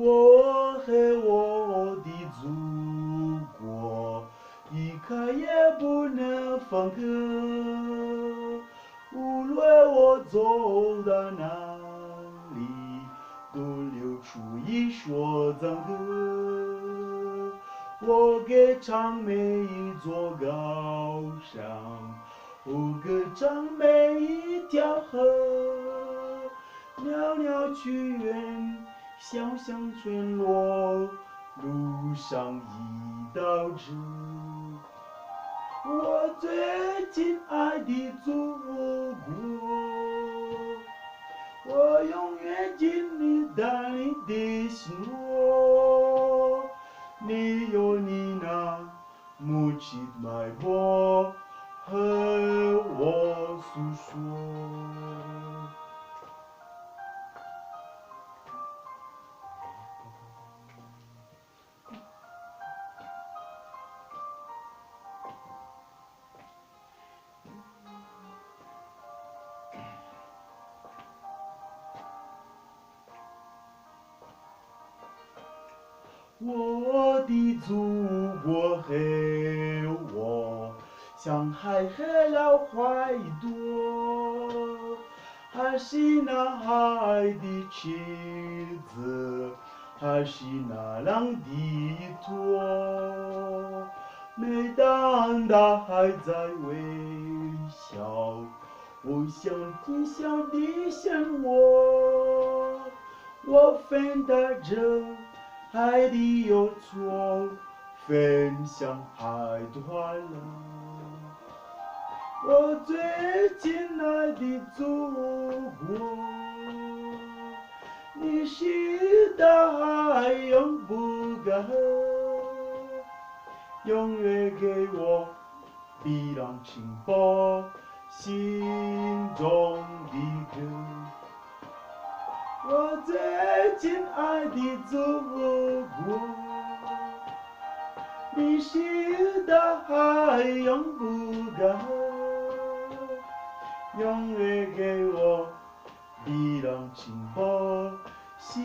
我和我的祖国，一刻也不能分割。无论我走到哪里，都流出一首赞歌。我歌唱每一座高山，我歌唱每一条河，袅袅去远，小巷村落，路上一道枝。我最亲爱的祖国，我永远紧密带你的心窝。你有你那母亲脉搏和我诉说。我的祖国和我，像海和老花一朵，还是那海的妻子，还是那浪的一坨。每当大海在微笑，我想听想的像我分担着海的忧愁，分享海的欢乐。我最亲爱的祖国，你是大海永不干涸，永远给我碧浪清波心中的歌。我最亲爱的祖国，你是大海永不干涸，永远给我碧浪清波心